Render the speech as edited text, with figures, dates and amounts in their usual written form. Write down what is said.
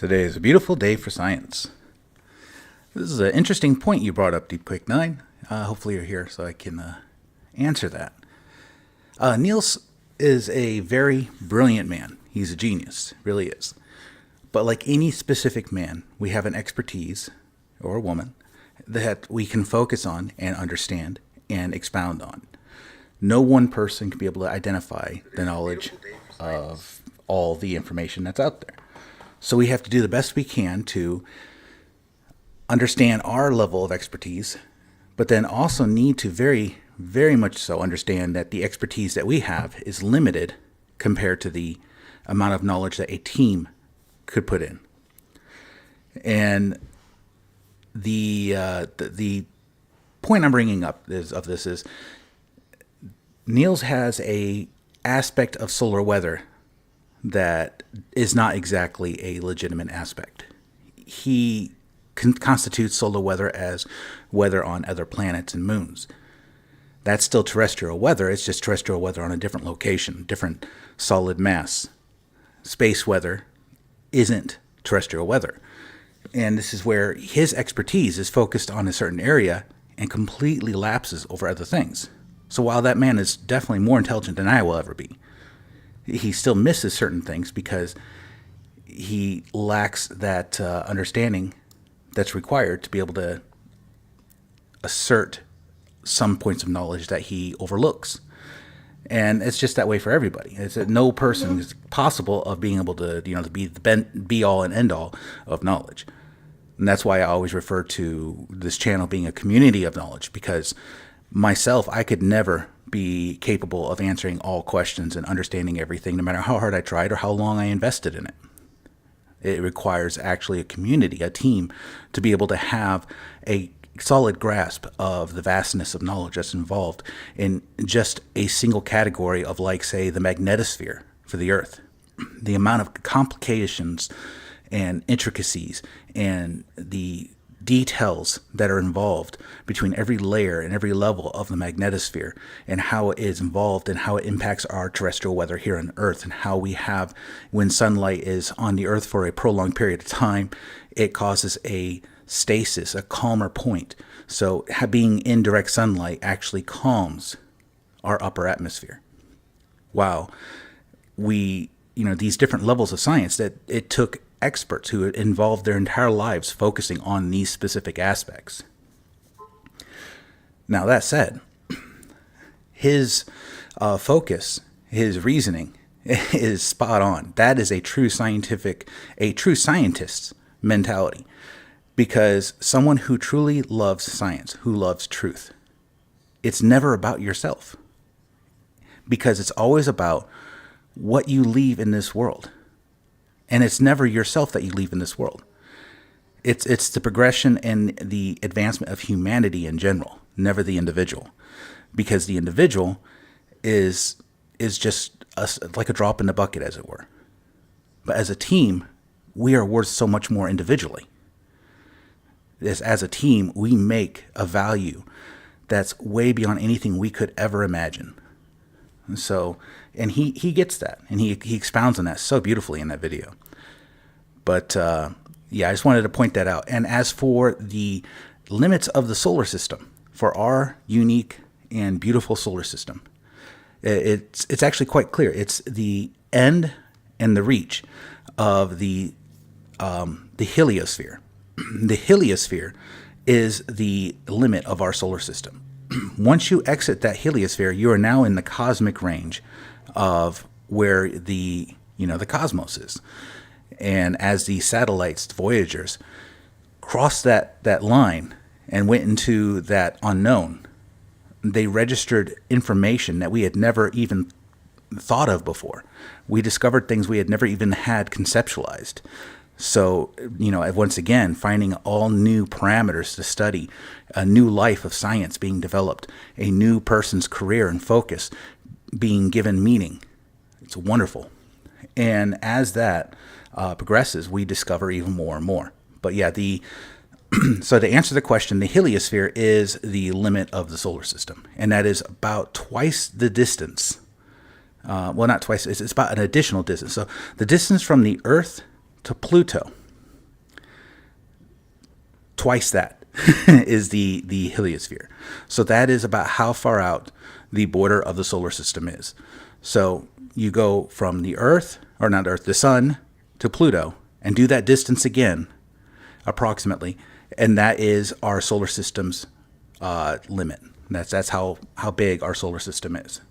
Today is a beautiful day for science. This is an interesting point you brought up, Deep 9. Hopefully you're here so I can answer that. Niels is a very brilliant man. He's a genius, really is. But like any specific man, we have an expertise, or a woman, that we can focus on and understand and expound on. No one person can be able to identify the knowledge of all the information that's out there. So we have to do the best we can to understand our level of expertise, but then also need to very, very much so understand that the expertise that we have is limited compared to the amount of knowledge that a team could put in. And the point I'm bringing up is Niels has a aspect of solar weather that is not exactly a legitimate aspect. He constitutes solar weather as weather on other planets and moons. That's still terrestrial weather. It's just terrestrial weather on a different location, different solid mass. Space weather isn't terrestrial weather. And this is where his expertise is focused on a certain area and completely lapses over other things. So while that man is definitely more intelligent than I will ever be, he still misses certain things because he lacks that understanding that's required to be able to assert some points of knowledge that he overlooks. And it's just that way for everybody. It's that no person is possible of being able to, to be the be all and end all of knowledge. And that's why I always refer to this channel being a community of knowledge, because myself, I could never be capable of answering all questions and understanding everything, no matter how hard I tried or how long I invested in it. It requires actually a community, a team, to be able to have a solid grasp of the vastness of knowledge that's involved in just a single category of, like, say, the magnetosphere for the Earth. The amount of complications and intricacies and the details that are involved between every layer and every level of the magnetosphere, and how it is involved and how it impacts our terrestrial weather here on Earth, and how we have, when sunlight is on the Earth for a prolonged period of time, it causes a stasis, a calmer point. So being in direct sunlight actually calms our upper atmosphere. Wow. These different levels of science, that it took experts who had involved their entire lives focusing on these specific aspects. Now, that said, his focus, his reasoning is spot on. That is a true scientist's mentality, because someone who truly loves science, who loves truth, it's never about yourself, because it's always about what you leave in this world. And it's never yourself that you leave in this world. It's the progression and the advancement of humanity in general, never the individual. Because the individual is just like a drop in the bucket, as it were. But as a team, we are worth so much more individually. As a team, we make a value that's way beyond anything we could ever imagine. And he gets that, and he expounds on that so beautifully in that video. But I just wanted to point that out. And as for the limits of the solar system, for our unique and beautiful solar system, it's actually quite clear. It's the end and the reach of the heliosphere. The heliosphere is the limit of our solar system. Once you exit that heliosphere, you are now in the cosmic range of where the cosmos is. And as the satellites, the Voyagers, crossed that line and went into that unknown, they registered information that we had never even thought of before. We discovered things we had never even had conceptualized. So, once again, finding all new parameters to study, a new life of science being developed, a new person's career and focus being given meaning. It's wonderful. And as that progresses, we discover even more and more. But so to answer the question, the heliosphere is the limit of the solar system. And that is about twice the distance. Well, not twice. It's about an additional distance. So the distance from the Earth to Pluto twice that is the heliosphere. So that is about how far out the border of the solar system is. So you go from the Earth, or not Earth, the Sun to Pluto, and do that distance again, approximately, and that is our solar system's limit. That's how big our solar system is.